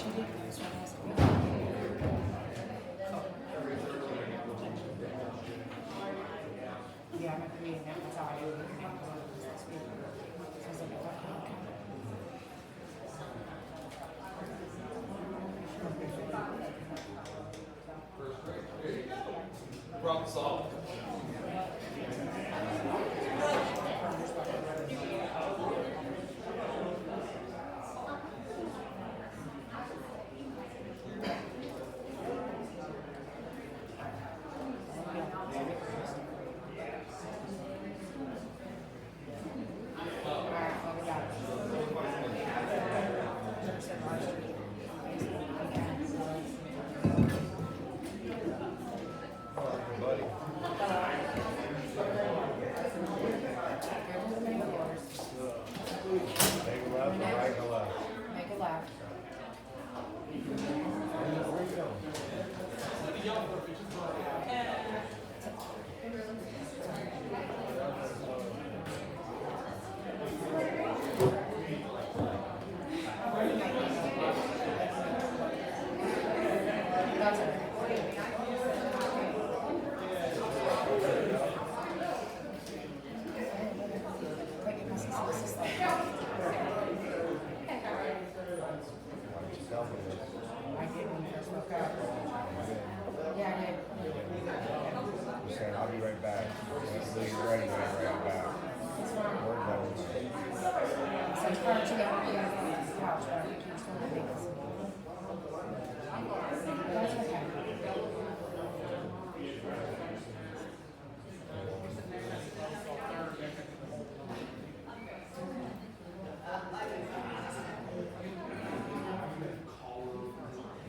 she did this one last week. Yeah, I'm agreeing that that's how I do it. This week. So I was like, okay. Problem solved. Make a laugh. That's it. Like it must be just like I did when you first woke up. Yeah, I did. You're saying, I'll be right back. Until you're ready, I'll be right back. Word knows. So it's hard to get on the couch, but I think you're still gonna make this. That's okay.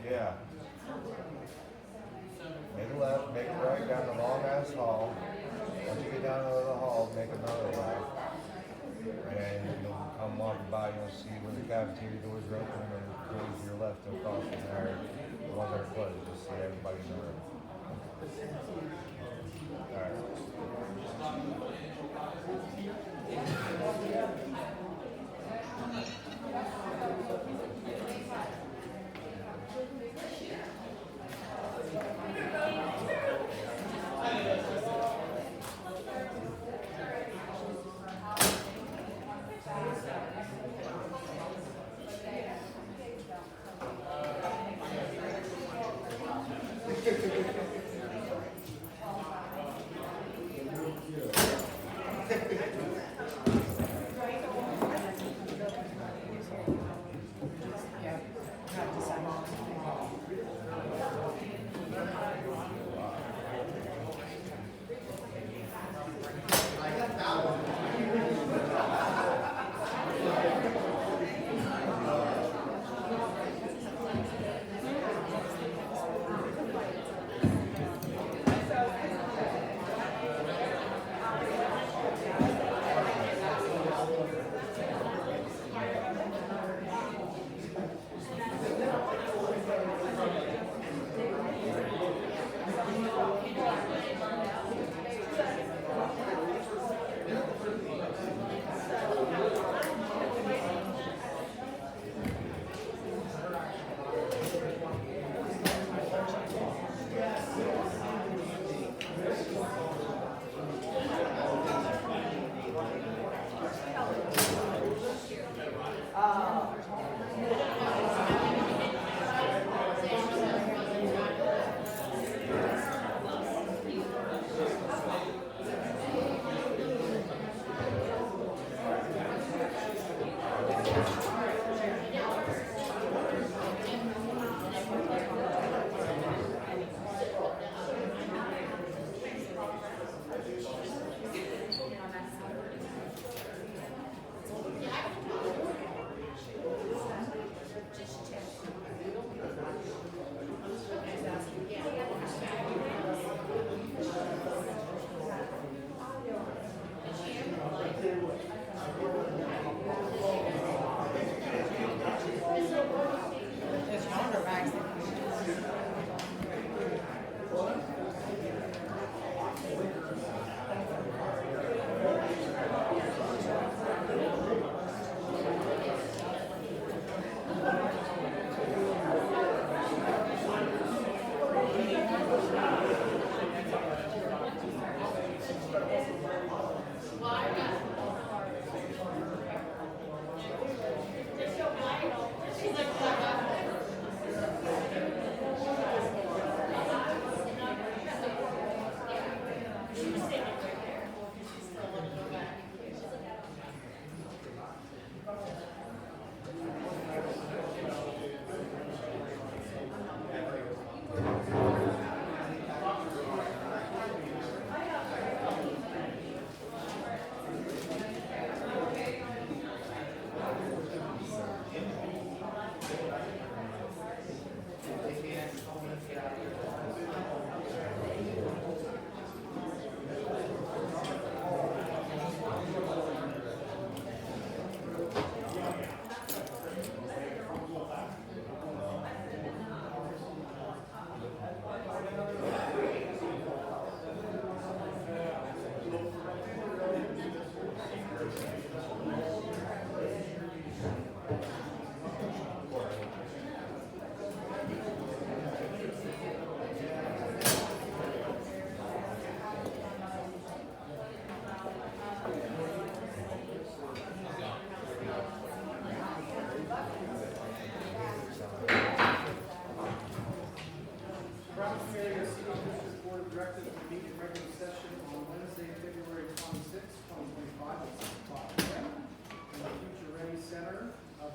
Yeah. Make a left, make a right down the long ass hall. Once you get down to the hall, make another left. And you'll come walking by, you'll see where the cafeteria doors are open and close your left across from there. The ones that are closed, you'll see everybody in the room.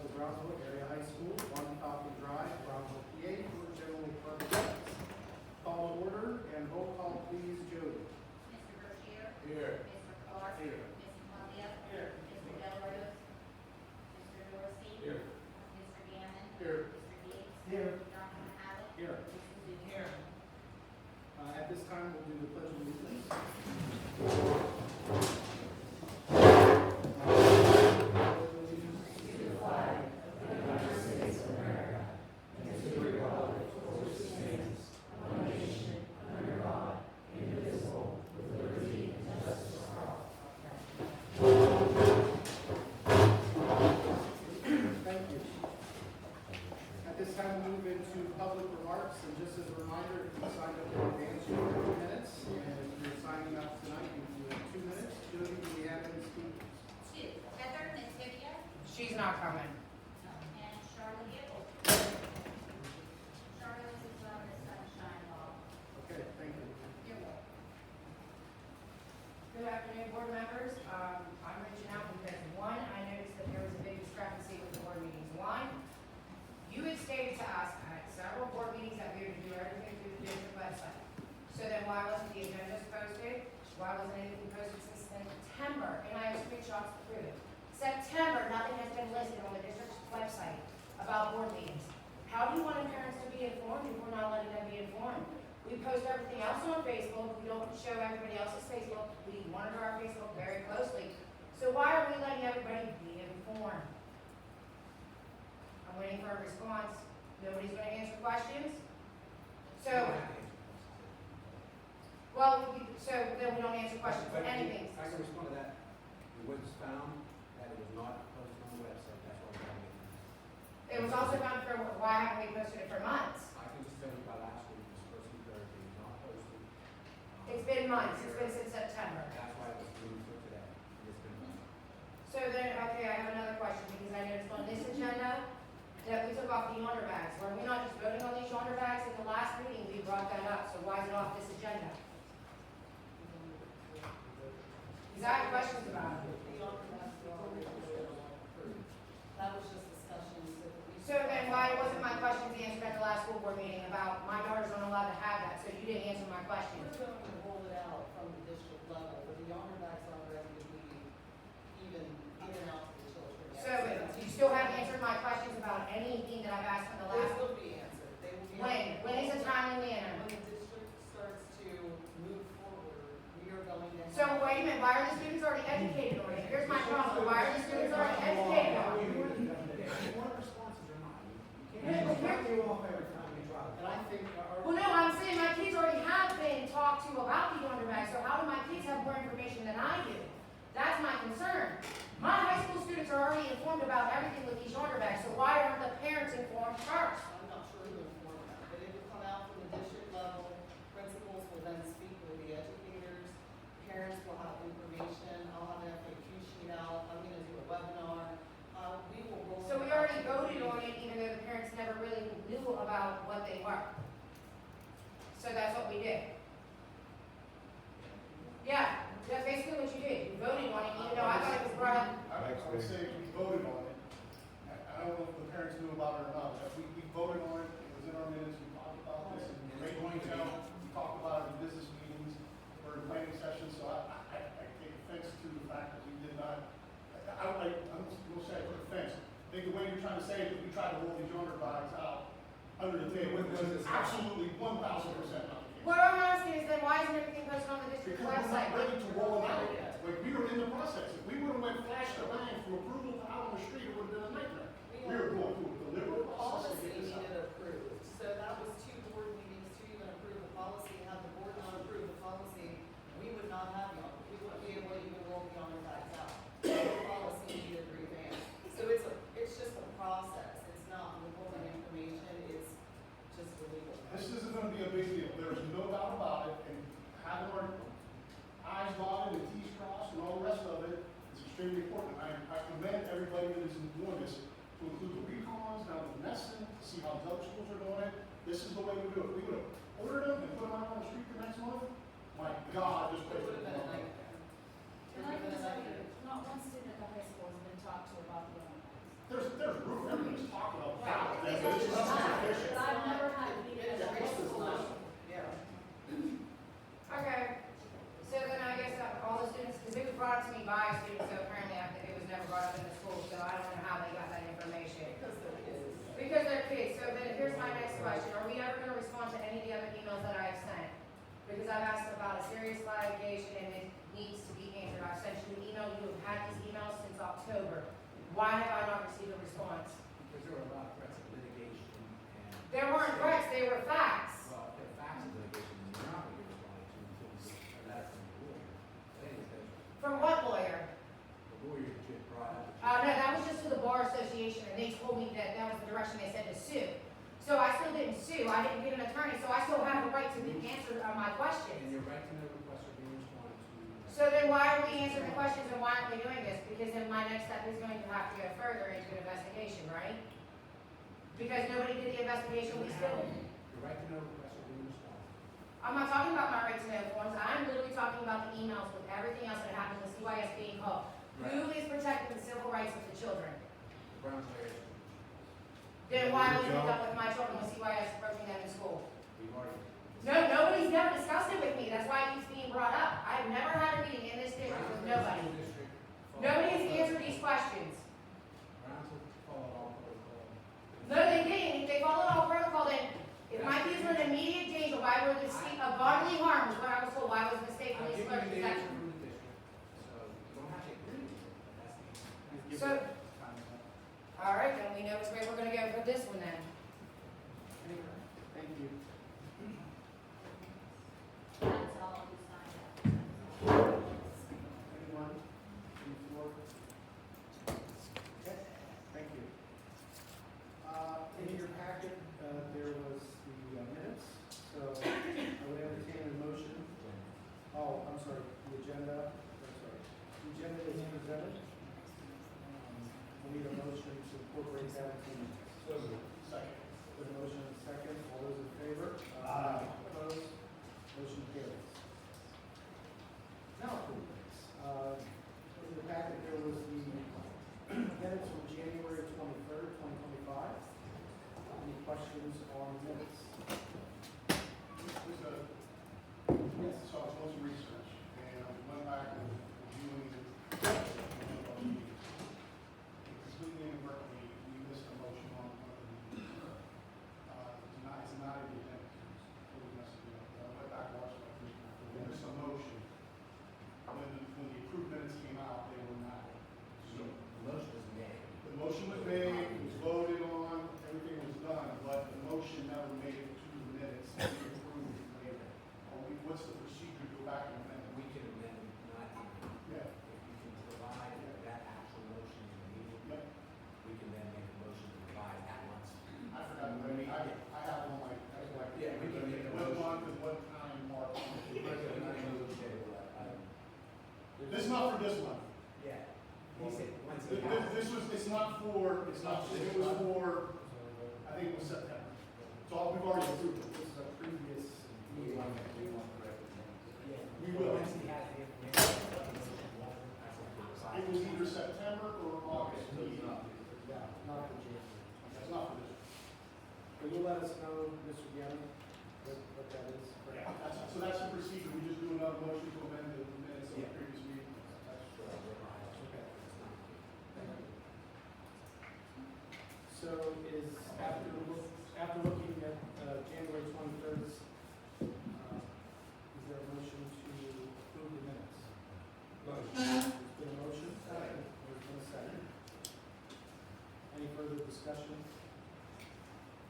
of the Brownsville Area High School, 1 Falcon Drive, Brownsville, PA, for general purposes. Call to order and roll call, please, Jody. Mr. Berkshire? Here. Mr. Clark? Here. Ms. Columbia? Here. Mr. Delarose? Mr. Dorsey? Here. Mr. Gammon? Here. Mr. Gates? Here. Dr. Mahalik? Here. Mrs. Zuni? At this time, we'll do the pledge of allegiance. Thank you. At this time, we move into public remarks, and just as a reminder, if you signed up in advance, you have 2 minutes, and if you're signing up tonight, you have 2 minutes. Jody, do we have any speakers? Two. Heather Nativia? She's not coming. And Charlotte Gable? Charlotte is on the Sunshine Law. Okay, thank you. You're welcome. Good afternoon, board members. I'm reaching out because, one, I noticed that there was a big discrepancy with the board meetings. One, you had stated to us at several board meetings that we were to do everything through the district website. So then why wasn't the agenda posted? Why wasn't anything posted since September? And I have screenshots to prove it. September, nothing has been listed on the district's website about board meetings. How do you want parents to be informed if we're not letting them be informed? We post everything else on Facebook. We don't show everybody else's Facebook. We monitor our Facebook very closely. So why are we letting everybody be informed? I'm waiting for a response. Nobody's going to answer questions. So then we don't answer questions for anything. I can respond to that. It was found that it was not posted on the website, that's why we're having it. It was also found for why haven't we posted it for months? I can just tell you by last week, this person Thursday was not posted. It's been months. It's been since September. That's why it was moved for today. It's been done. So then, okay, I have another question because I noticed on this agenda that we took off the yonder bags. Were we not just voting on these yonder bags at the last meeting? We brought that up. So why is it off this agenda? Because I have questions about it. That was just discussion. So then why wasn't my questions answered at the last school board meeting about my daughters aren't allowed to have that? So you didn't answer my question. We're going to roll it out from the district level, but the yonder bags are ready to be even out to the children. So you still haven't answered my questions about anything that I've asked in the Those last. will be answered. They will be. When? When is a timely manner? When the district starts to move forward, we are going to. So wait a minute, why are the students already educated already? Here's my problem, why are the students already educated already? You want responses or not? You can't just cut you off every time you try. And I think Well, no, I'm saying my kids already have been talked to about the yonder bag, so how do my kids have more information than I do? That's my concern. My high school students are already informed about everything with these yonder bags, so why aren't the parents informed first? I'm not sure who informed them, but it will come out from the district level. Principals will then speak with the educators. Parents will have information. I'll have an FAQ sheet out. I'm going to do a webinar. We will roll. So we already voted on it, even though the parents never really knew about what they were. So that's what we did. Yeah, that's basically what you did. You voted on it, even though I thought it was brought up. I would say we voted on it. I don't know if the parents knew about it or not, but we voted on it. It was in our minutes. We talked about this in great detail. We talked about it in business meetings or in planning sessions, so I take offense to the fact that we did not. I'm going to say I took offense. I think the way you're trying to say it, that we tried to roll these yonder bags out under the table, which is absolutely 1,000% not the case. What I'm asking is then why isn't everything posted on the district Because we're website? not ready to roll it out yet. Like, we were in the process. If we would have went flash to bang from approval to out on the street, it would have been a nightmare. We were going through a deliberate process to Policy get this out. needed approved, so that was 2 board meetings to even approve the policy. Had the board not approved the policy, we would not have yonder. We wouldn't be able to even roll the yonder bags out. The policy needed revamped. So it's just a process. It's not withholding information. It's just illegal. This isn't gonna be a big deal. There's no doubt about it, and having our I's dotted and T's crossed and all the rest of it is extremely important. I commend everybody that is doing this, to include the recons, down to Nesson, to see how the other schools are doing it. This is the way we do it. We would have ordered them and put them out on the street the next month. My God, just It wait. would have been a nightmare. And I can tell you, not one student at the high school has been talked to about the yonder bags. There's roof I've asked about a serious litigation and it needs to be answered. I've sent you an email, you have had these emails since October. Why have I not received a response? Because there were a lot of threats of litigation and. There weren't threats, they were facts. Well, if they're facts of litigation, then you're not gonna get responded to until you get a letter from the lawyer. Saying that From what lawyer? the lawyer that you had brought up. No, that was just to the Bar Association, and they told me that that was the direction they said to sue. So I still didn't sue, I didn't get an attorney, so I still have the right to answer my And questions. your right to know requests are being responded to. So then why are we answering the questions and why aren't we doing this? Because then my next step is going to have to go further into an investigation, right? Because nobody did the investigation, we still. Your right to know requests are being responded to. I'm not talking about my right to know forms, I'm literally talking about the emails with everything else that happened with CYS being called. Who is protecting the civil rights of the children? The Browns players, Then why was it done with my children with CYS approaching them in school? we've already. No, nobody's never discussed it with me, that's why it keeps being brought up. I've never had a meeting in this district with nobody. Nobody has answered these questions. Browns will follow all protocol. No, they didn't, if they followed all protocol, then if my kids were in immediate danger, why were the state of bodily harm, was what I was told, why was mistakenly I'll give you slurred, the is that? answer from the district, so you don't have to agree with it, but that's the answer. So, all right, then we know which way we're gonna go for this one then. Thank you. That's all we signed up. Anyone from the floor? Okay, thank you. In your packet, there was the minutes, so I would entertain a motion. Oh, I'm sorry, the agenda, that's right. The agenda is presented. We need a motion to incorporate that into the minutes. Second. With a motion and a second, all those in favor? Opposed? Motion carries. Now, in the packet, there was the minutes from January 23rd, 2025. Any questions on minutes? Yes. So I was doing some research, and I went back and reviewing it. Completely inadvertently, we missed a motion on one of the meetings. It's not in the agenda. Totally messed it up. I went back and watched it. We missed a motion. When the approved minutes came out, they were not. So The motion is made. the motion was made, it was voted on, everything was done, but the motion never made it to the minutes to be approved later. What's the procedure to go back and amend? We can amend, not, Yeah. if you can provide that actual motion in the meeting, Yep. we can then make a motion to provide at once. I forgot, I have on my, Yeah, we can make a what motion. month and what time mark. This This is not for this month. Yeah. He said, once he has. This was, it's not for, it was for, I think it was September. So we've already approved it. This is a previous. We want to We will. Once he has the information. It was either September or August. Yeah, not for January. That's not for this. Will you let us know, Mr. Gannon, what that is? So that's the procedure. We just do another motion to amend the minutes of the previous meeting. Okay. So is, after looking at January 23rd, is there a motion to approve the minutes? Motion. There's been a motion. Second. There's been a second. Any further discussion?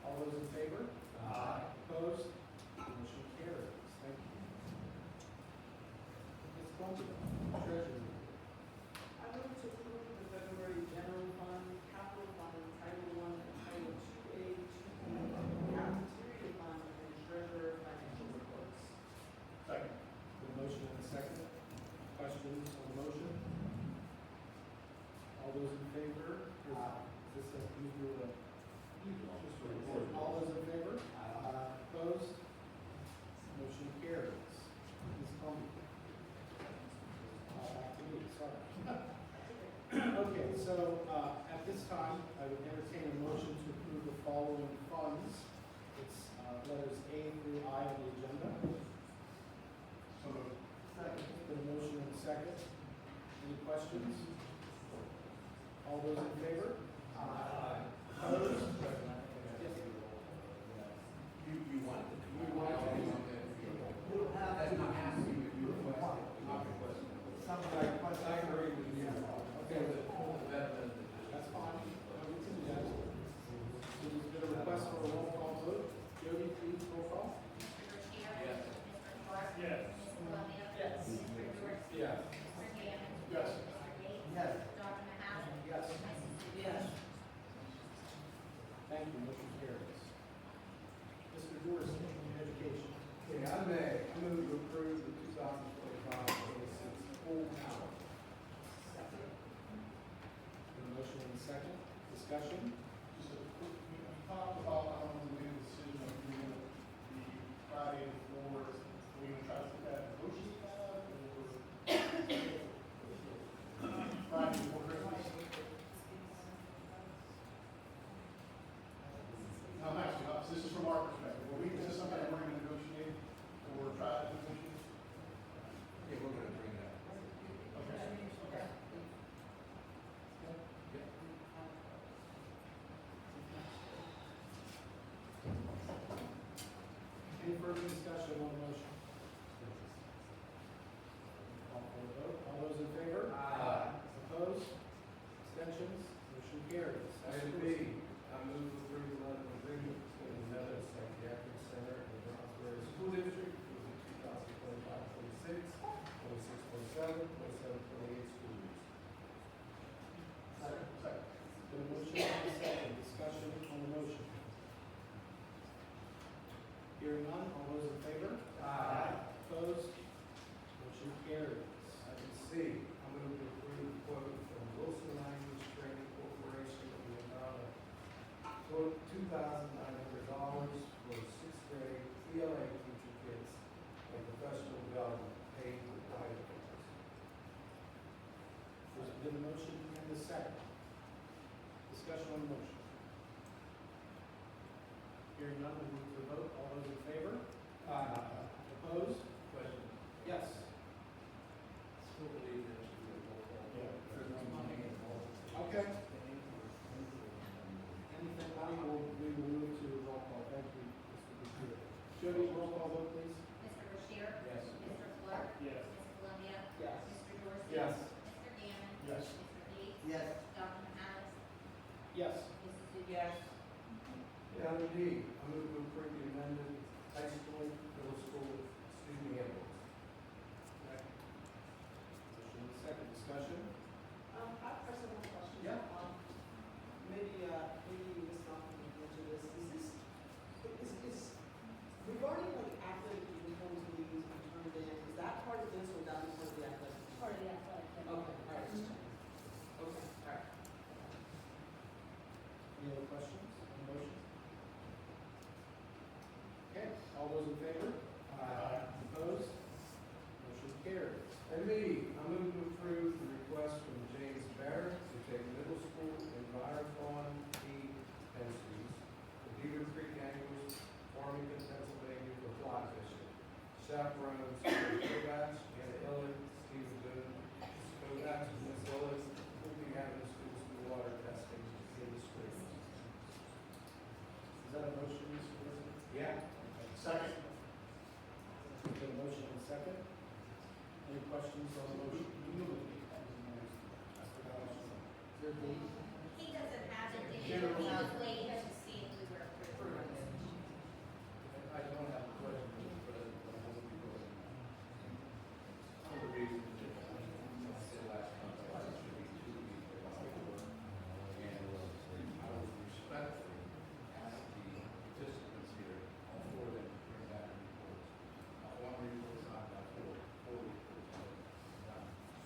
All those in favor? Opposed? Motion carries. Thank you. Ms. Columbia, Treasurer. I move to approve the February general fund, capital fund, Title I, and Title II-A, cafeteria fund, and treasurer financial reports. Second. The motion and a second. Questions on the motion? All those in favor? Is this a, you do a? All those in favor? Opposed? Motion carries. Ms. Columbia. Thank you, motion carries. Mr. Dorsey, education. Okay, I move to approve the 2025-26 full calendar. Second. The motion and second, discussion. Just a quick, we talked about, I don't know, we made a decision of doing the Friday before, we're gonna try to put that, negotiate that, or? Friday before Christmas? No, I'm actually, this is from our perspective, is this something that we're gonna negotiate, or try to negotiate? Yeah, we're gonna bring that. Okay, okay. Any further discussion on the motion? Call for the vote. All those in favor? Aye. Opposed? Abstentions? Motion carries. Item B, I move to approve the letter of agreement between the Meadows Psychiatric Center and the Roxbury School District for the 2025-26, 26-27, 27-28 school years. Second. The motion and a second, discussion on the motion. Hearing none, all those in favor? Opposed? Motion carries. Item C, I move to approve the quote from Wilson Language Training Corporation in the amount of $2,900 for sixth grade ELA teacher kits and professional development paid for private courses. There's been a motion and a second. Discussion on the motion. Hearing none, we'll move to the vote. All those in favor? Opposed? Question. Yes. Still believe there should be a roll call. Yeah. There's money involved. Okay. Anybody we will move to roll call. Thank you, Mr. Bashir. Jody, roll call vote, please. Mr. Bashir? Yes. Mr. Clark? Yes. Ms. Columbia? Yes. Mr. Dorsey? Yes. Mr. Gammon? Yes. Mr. Gates? Yes. Dr. Harris? Yes. Mrs. Zuber? Item D, I move to approve the amended high school, middle school student handbooks. Motion and second, discussion. I have a question. Yeah. Maybe Ms. Malcolm can answer this. Is regarding like athletic uniforms being turned in, is that part of this or that is part of the athletic? Part of the athletic. Okay, all right. Okay, all right. Any other questions on the motion? Okay, all those in favor? Opposed? Motion carries. And B, I move to approve the request from James Barrett to take middle school environment entries to Beaver Creek Anglers, Farmington, Pennsylvania for fly fishing. Chaperones, Kovacs, and Ellen, Stephen Boone, Kovacs, and Ms. Ellen will be having students do water testing in the streets. Is that a motion, Mr. President? Yeah. Second. There's been a motion and a second. Any questions on the motion? There be? He doesn't have it, he General. was waiting to see if we were approved. I don't have a question, Mr. President, but I hope you go. One of the reasons that I said last time, why it should be 2 weeks for our work. And I would respectfully ask the participants here, all four of them, to bring back reports. One report, not that four reports.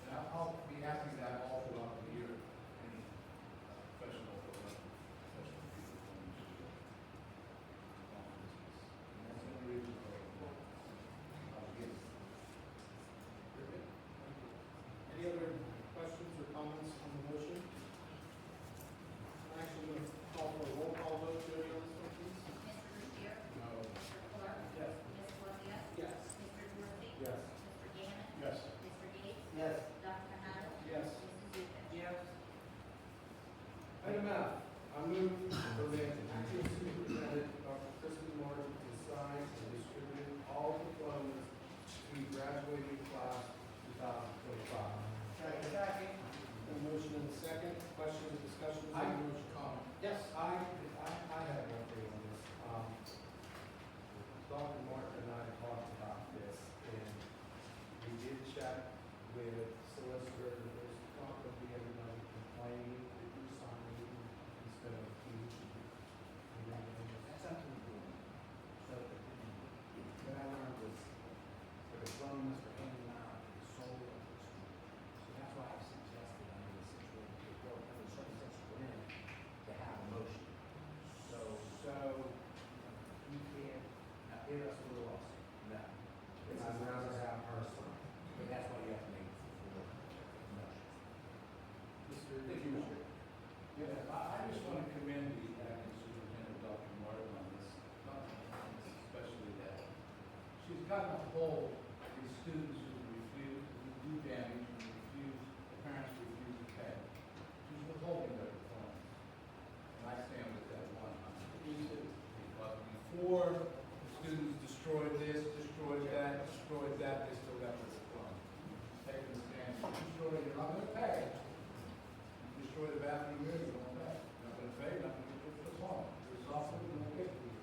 And I'll be asking that all throughout the year, any professional or professional people from the school. And that's the only reason for the report. Yes. Very good. Thank you. Any other questions or comments on the motion? I'm actually going to call for a roll call vote. Jody, on this one, please. Mr. Bashir? No. Mr. Clark? Yes. Ms. Columbia? Yes. Mr. Dorsey? Yes. Mr. Gammon? Yes. Mr. Gates? Yes. Dr. Harris? Yes. Mrs. Zuber? Yes. Item F, I move for the acting superintendent, Dr. Kristen Martin, to sign and distribute all diplomas to graduating class 2025. A motion and a second. Questions or discussions on the motion? Yes. I have one thing on this. Dr. Martin and I talked about this, and we did check with solicitor, and there's not going to be anybody complaining that you're signing instead of you. cut a hole in students who refuse, who do damage, and refuse, the parents refuse to pay. Who's withholding their funds? And I stand with that 100%. Because before the students destroyed this, destroyed that, they still got this fund. Taking the stand, you destroy it, you're not gonna pay. You destroy the bathroom, you're gonna pay. You're not gonna pay, you're not gonna get this on. There's also gonna get to you.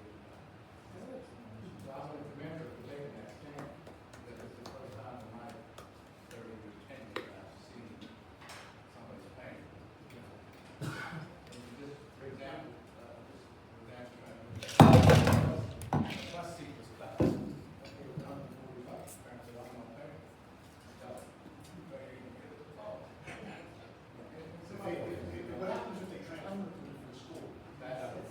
So I'm gonna commend her for taking that stand, because it's the first time in my 30-year tenure that I've seen somebody's paying. And just, for example, bus seat was cut. Okay, we're $145. Parents said, I'm not paying. So, you pay, you get it. Oh. What happens if they transfer to a different school? That happens.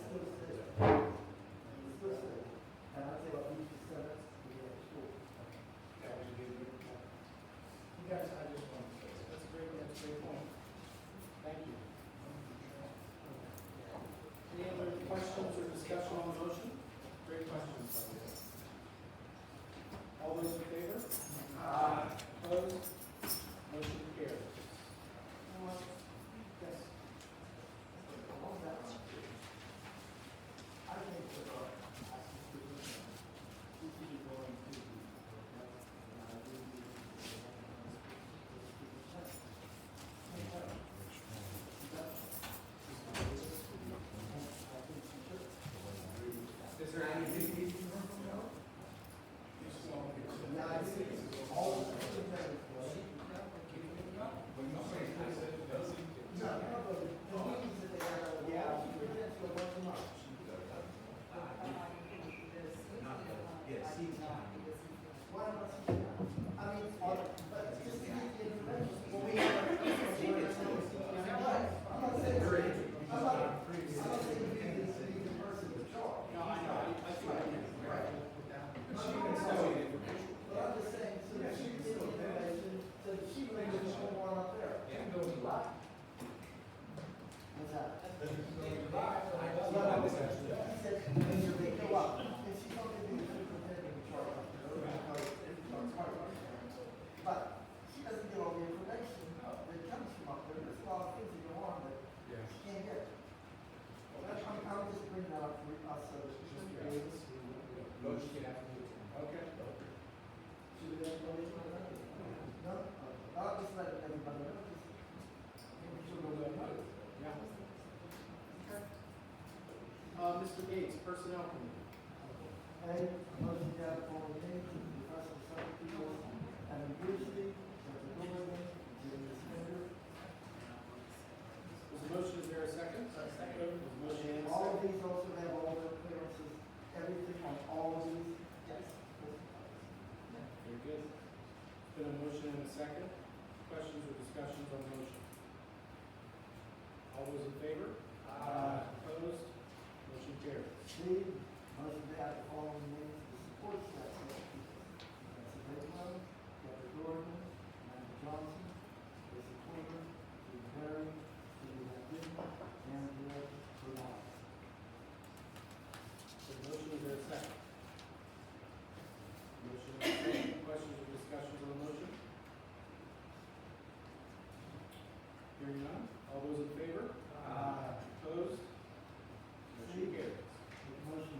And I'd say about 50% we get at school. That was a good one. You guys, I just want to say, That's a great point. Thank you. Any other questions or discussion on the motion? Great questions, by the way. All those in favor? Opposed? Motion carries. Yes. I think that our we should be going to the, is there anything you can learn from that? When somebody says it doesn't. But she doesn't get all the information that comes from up there. There's a lot of things that go on that she can't get. I'm just bringing that up for us, so that she's just Davis. Okay. Should we have no reason for that? No? I'll just let everybody know. Maybe she'll know that. Yeah. Mr. Gates, Personnel Committee. A, motion to have the following names, to request the second people, and Brucey, Dr. Dorman, Jimmy Snyder. There's a motion, is there a second? Second. There's a motion and a All of second. these also have all the clearances, everything on all of these. Yes. Very good. Been a motion and a second. Questions or discussions on the motion? All those in favor? Opposed? Motion carries. C, motion to have the following names, to support staff people. That's a big one, Dr. Dorman, Amanda Johnson, Lisa Porter, Steve Perry, Steve Goodman, and Greg Bernard. The motion, is there a second? Motion and a second. Questions or discussions on the motion? Hearing none. All those in favor? Opposed? Motion carries. Make a motion to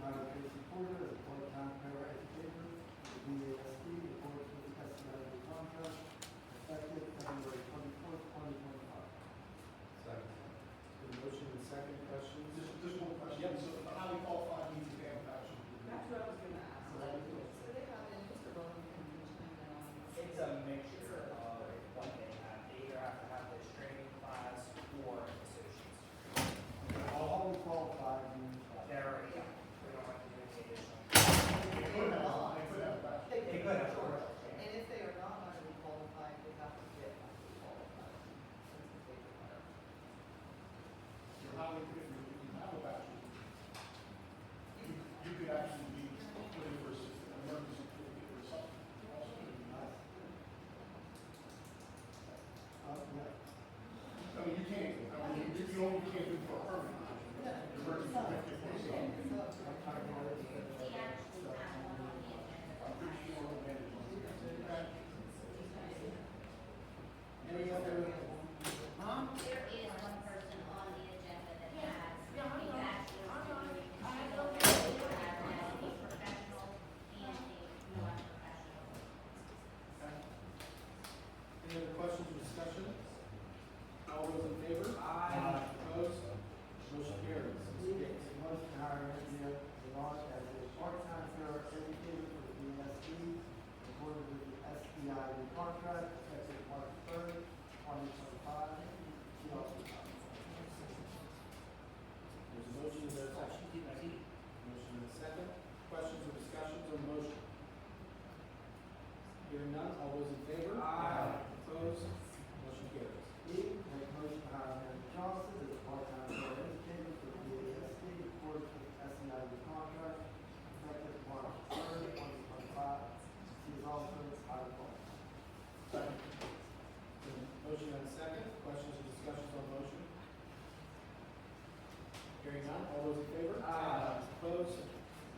none, all those in favor? Opposed?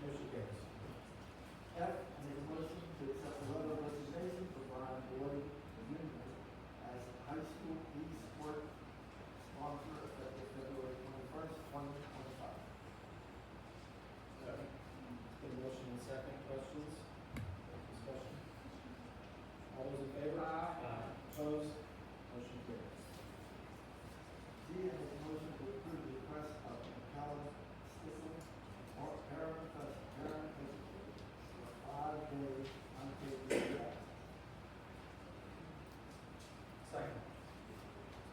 Motion carries. F, I make a motion to accept the letter of resignation for Brian Boyd Jr. as high school e-sport sponsor effective February 21st, 2025. Second. Been a motion and second, questions, discussion? All those in favor? Opposed? Motion carries. G, I make a motion to approve the request of Macallan Stissel, or parent educator, for a 5-day unpaid leave of absence. Second.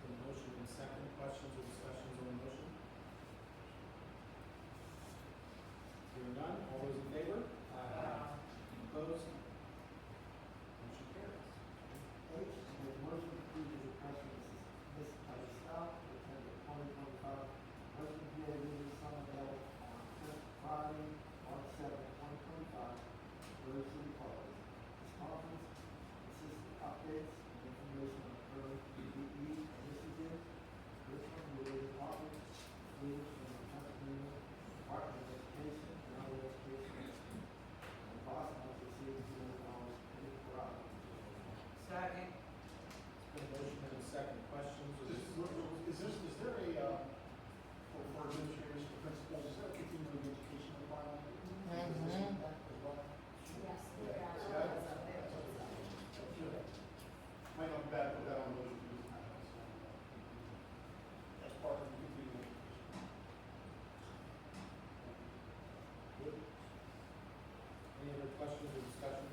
Been a motion and second, questions or discussions on the motion? Hearing none, all those in favor? Opposed? Motion carries. H, I make a motion to approve the request of Miss Patty Scott to attend the 2025 Western PA Leaders Summer Battle on Friday, March 7, 2025, Rose City College. This conference consists of updates and information on current PPE initiatives, curriculum-related topics, leaders from the Pennsylvania Department of Education and other education, and cost not to exceed $200 per hour. Second. Been a motion and a second, questions or Is there a, for administrators, for principals, is there a continuing education requirement? Mhm. As well? Yes. Might not be bad to put that on the motion. As part of the continuing education. Good. Any other questions or discussion?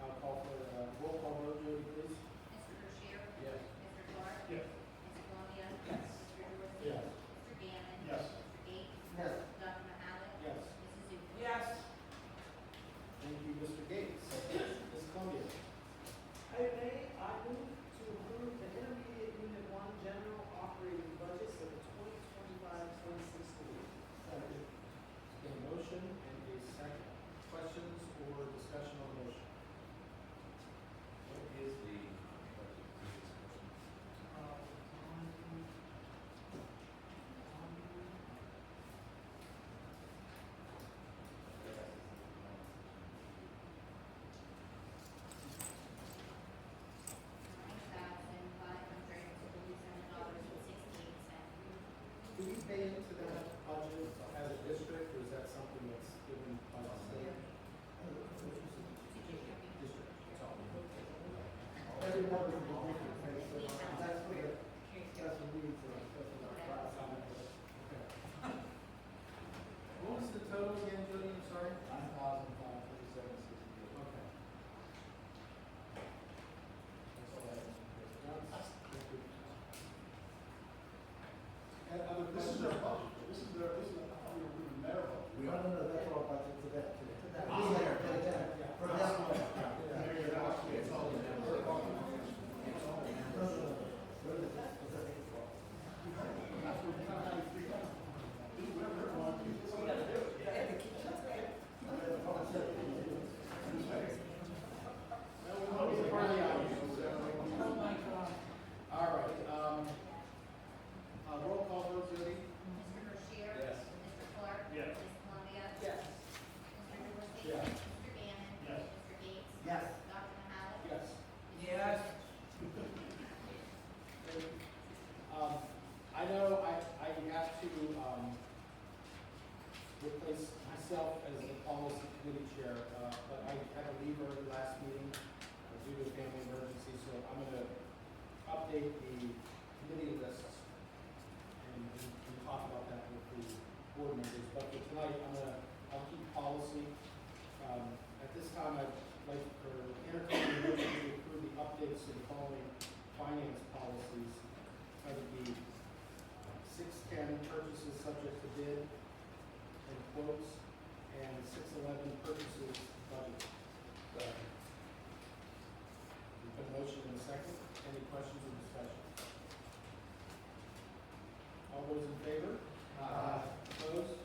I'll call for a roll call vote, Jody, please. Mr. Bashir? Yes. Mr. Clark? Yes. Mr. Columbia? Yes. Mr. Dorsey? Yes. Mr. Gammon? Yes. Mr. Gates? Yes. Dr. Mahalik? Yes. Mrs. Zuber? Yes. Thank you, Mr. Gates. Ms. Columbia? Item A, I move to approve the intermediate unit 1 general operating budget for the 2025-26 school year. Second. A motion and a second. Questions or discussion on the motion? What is the budget for this motion? $9,547.68. Do we pay into that budget as a district, or is that something that's given by the state? District, that's all. Every one of them is different, okay, so that's where special needs or special class. Okay. What was the total again, Jody, I'm sorry? $9,537.68. Okay. And other, this is their budget, this is their, this is, I thought we were approving their budget. No, that's our budget for that, too. Yeah. For that one. They're not, it's all in there. They're all in there. No. That's what we kind of have to figure out. Do whatever they want, so we gotta do it. No, we won't be part of the audience, so. All right, roll call vote, Jody? Mr. Bashir? Yes. Mr. Clark? Yes. Ms. Columbia? Yes. Mr. Dorsey? Yes. Mr. Gammon? Yes. Mr. Gates? Yes. Dr. Mahalik? Yes. Yes. I know I have to, replace myself as the policy committee chair, but I had to leave early last meeting due to a family emergency, so I'm gonna update the committee lists and talk about that with the board members, but for tonight, I'll keep policy. At this time, I'd like for entertain a motion to approve the updates to the following finance policies. That would be 610 purchases subject to bid and quotes, and 611 purchases budget. We've got a motion in a second. Any questions or discussion? All those in favor? Opposed?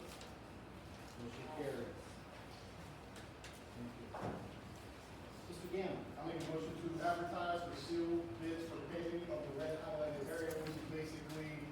Motion carries. Thank you. Mr. Gammon? I make a motion to advertise for sealed bids for paving of the red highlighted area, which is basically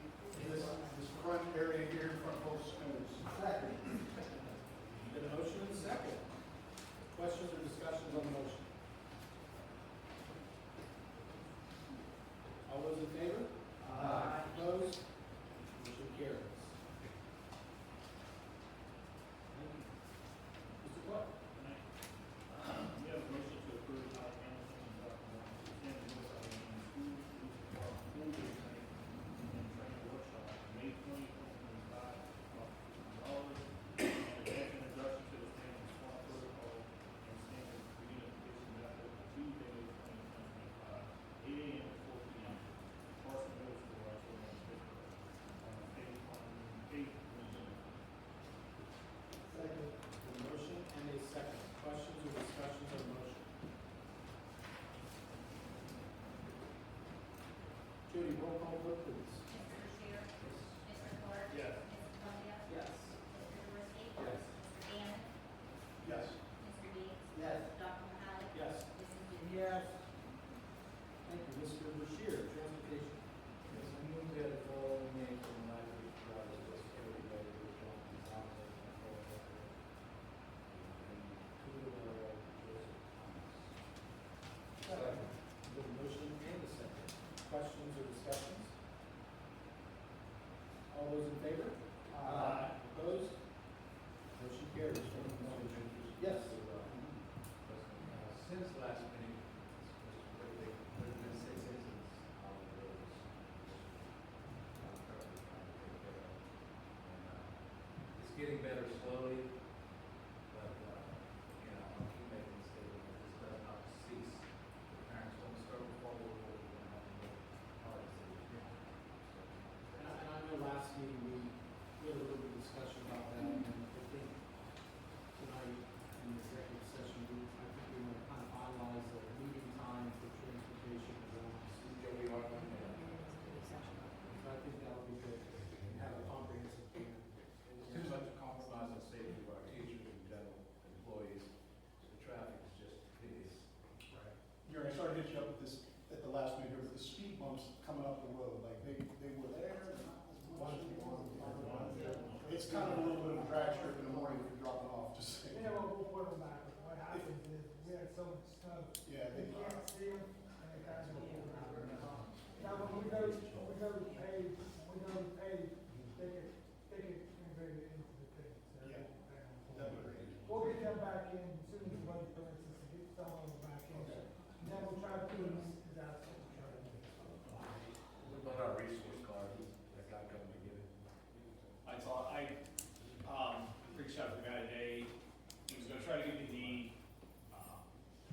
favor? Opposed? Motion carries. Yes. Since last meeting, there's been 6 incidents on the roads. I'm currently trying to take care of. And, it's getting better slowly, but, I'll keep making this statement, that this does not cease. The parents don't start to follow the rules, we're going to have to work hard to see. And I know last meeting, we had a little bit of discussion about that, and I think tonight in the executive session, I think we want to kind of finalize the meeting time for transportation around. Yeah, we are going to. So I think that'll be good, and have a comprehensive plan. Too much compromise on safety of our teachers and general employees. The traffic is just hideous. Right. Gary, I started to hit you up with this, at the last meeting, with the speed bumps coming up the road, like they were there, not as much. It's kind of a little bit of a drag strip in the morning if you're dropping off, just saying. Yeah, well, we'll put them back. What happens is, we had so much snow, Yeah, you can't see them, and they kind of pull them out. Now, when we go to pave, they get integrated into the thing, so. Yeah. That'd be great. We'll get them back in as soon as the weather permits us to get some of them back in. Okay. And then we'll try to do them as that's what we're trying to do. What about our resource card? That guy coming to get it? I reached out to the guy today, he was gonna try to give me the,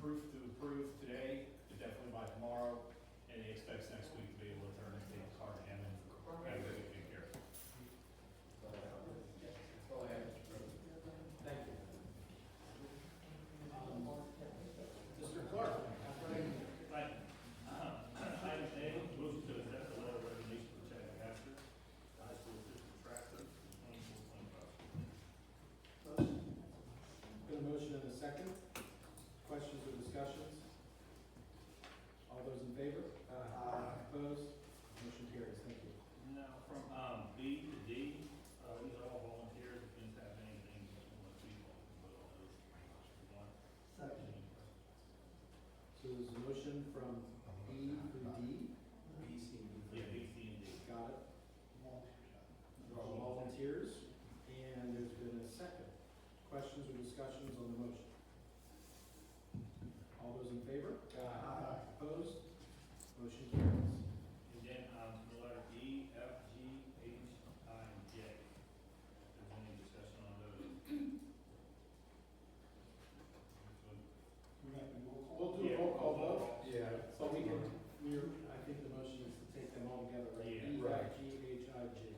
proof to approve today, but definitely by tomorrow, and he expects next week to be able to turn the card to him and have it taken care of. Go ahead, Mr. President. Thank you. Mr. Clark. Right. Item A, motion to accept the letter of resignation for Chad Castor, high school assistant tractor, 24-25. Been a motion and a second. Questions or discussions? All those in favor? Opposed? Motion carries. Thank you. Now, from, B to D, these are all volunteers, if you have anything, let's see, vote on those. One. Second. So there's a motion from B through D. B, C, and D. Yeah, B, C, and D. Got it. They're all volunteers, and there's been a second. Questions or discussions on the motion? All those in favor? Opposed? Motion carries. And then, to the letter E, F, G, H, I, and J. If there's any discussion on those. We got to do roll call. We'll do a roll call vote. Yeah. So we can, I think the motion is to take them all together, right? Yeah. E, Right. F, G, H, I, J.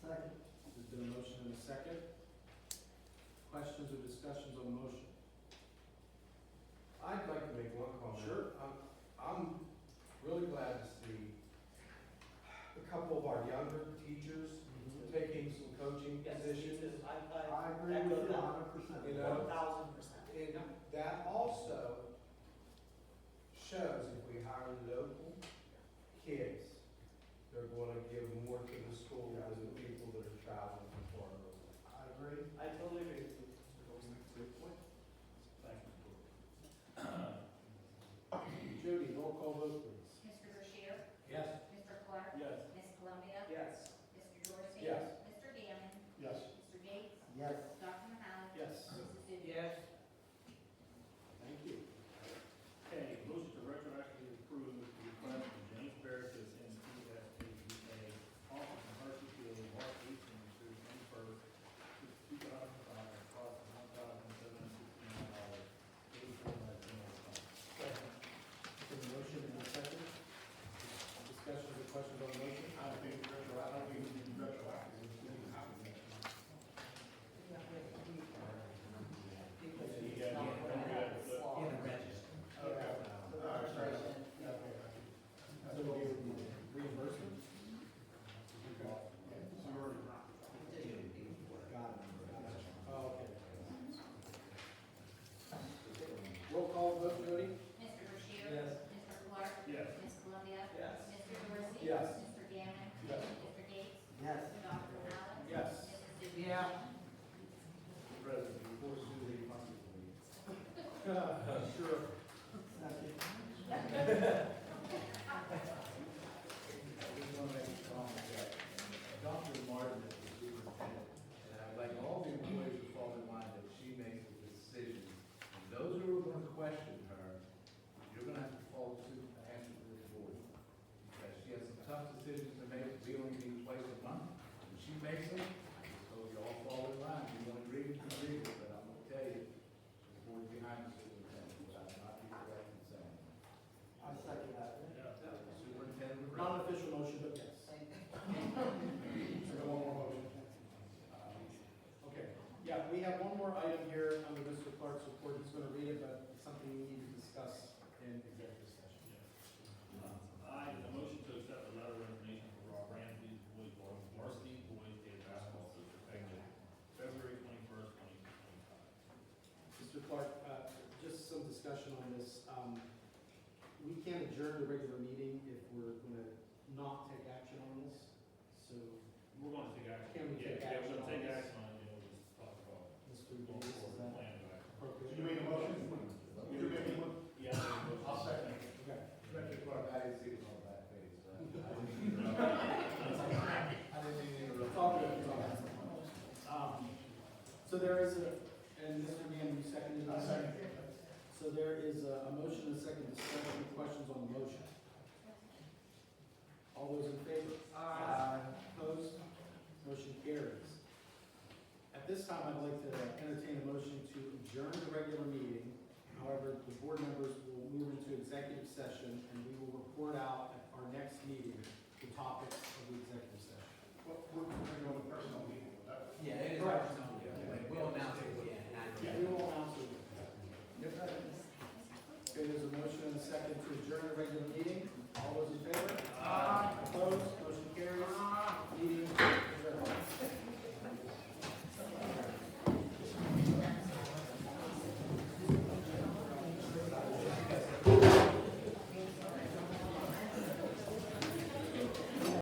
Second. There's been a motion and a second. Questions or discussions on the motion? I'd like to make one comment. Sure. I'm really glad to see a couple of our younger teachers taking some coaching positions. I agree with you 100%. You know, 1,000%. and that also shows if we hire local kids, they're gonna give more to the school than the people that are traveling from Florida. I agree. I totally agree with you. Good point. Thank you. Jody, roll call vote, please. Mr. Bashir? Yes. Mr. Clark? Yes. Ms. Columbia? Yes. Mr. Dorsey? Yes. Mr. Gammon? Yes. Mr. Gates? Yes. Dr. Mahalik? Yes. Mrs. Zubin? Thank you. Okay, motion to retroactively approve the request from James Barrett to attend PSABA office in Hershey Field, March 18th through 21st, 2005, at cost of $1,769, paid for by general fund. Been a motion and a second. Discussions or questions on the motion? I don't think we need to be retroactive. It didn't happen yet. Okay. All right, sorry. Yeah, okay. So it'll be reimbursement? Yeah, so we're already. Got it. Oh, okay. Roll call vote, Jody? Mr. Bashir? Yes. Mr. Clark? Yes. Ms. Columbia? Yes. Mr. Dorsey? Yes. Mr. Gammon? Yes. Mr. Gates? Yes. Dr. Mahalik? Yes. Mrs. Zubin? President, before Susie comes to me. Sure. Second. Dr. Mr. Martin as the superintendent, and I'd like all the employees to fall in line that she makes the decisions. And those who are gonna question her, you're gonna have to follow suit and answer to this board. Because she has some tough decisions to make, we only meet twice a month, when she makes them, so you all fall in line, you want to agree, you agree, but I'm gonna tell you, the board's behind the superintendent, without not be correct in saying. I second that. The superintendent agrees. Non-official motion, but yes. So one more motion. Okay, yeah, we have one more item here under Mr. Clark's report, he's gonna read it, but it's something we need to discuss in executive session. I, a motion to accept the letter of resignation for Rob Ramsey, boys varsity boys state basketball coach effective February 21st, 2025. Mr. Clark, just some discussion on this. We can't adjourn the regular meeting if we're gonna not take action on this, so We're going to take action. Can we take Yeah, we're action going to take on this? action on it, and we'll just talk about Mr. going Davis, is forward, that plan of action. So appropriate? you made a motion? You made one? Yeah. I'll second it. Okay. Director Clark, I didn't see it on that page, so I didn't even I didn't even It's all good, it's all good. So there is a, and Mr. Gann, you seconded I that? second it. So there is a motion and a second discussion, any questions on the motion? All those in favor? Opposed? Motion carries. At this time, I'd like to entertain a motion to adjourn the regular meeting. However, the board members will move into executive session, and we will report out at our next meeting the topics of the executive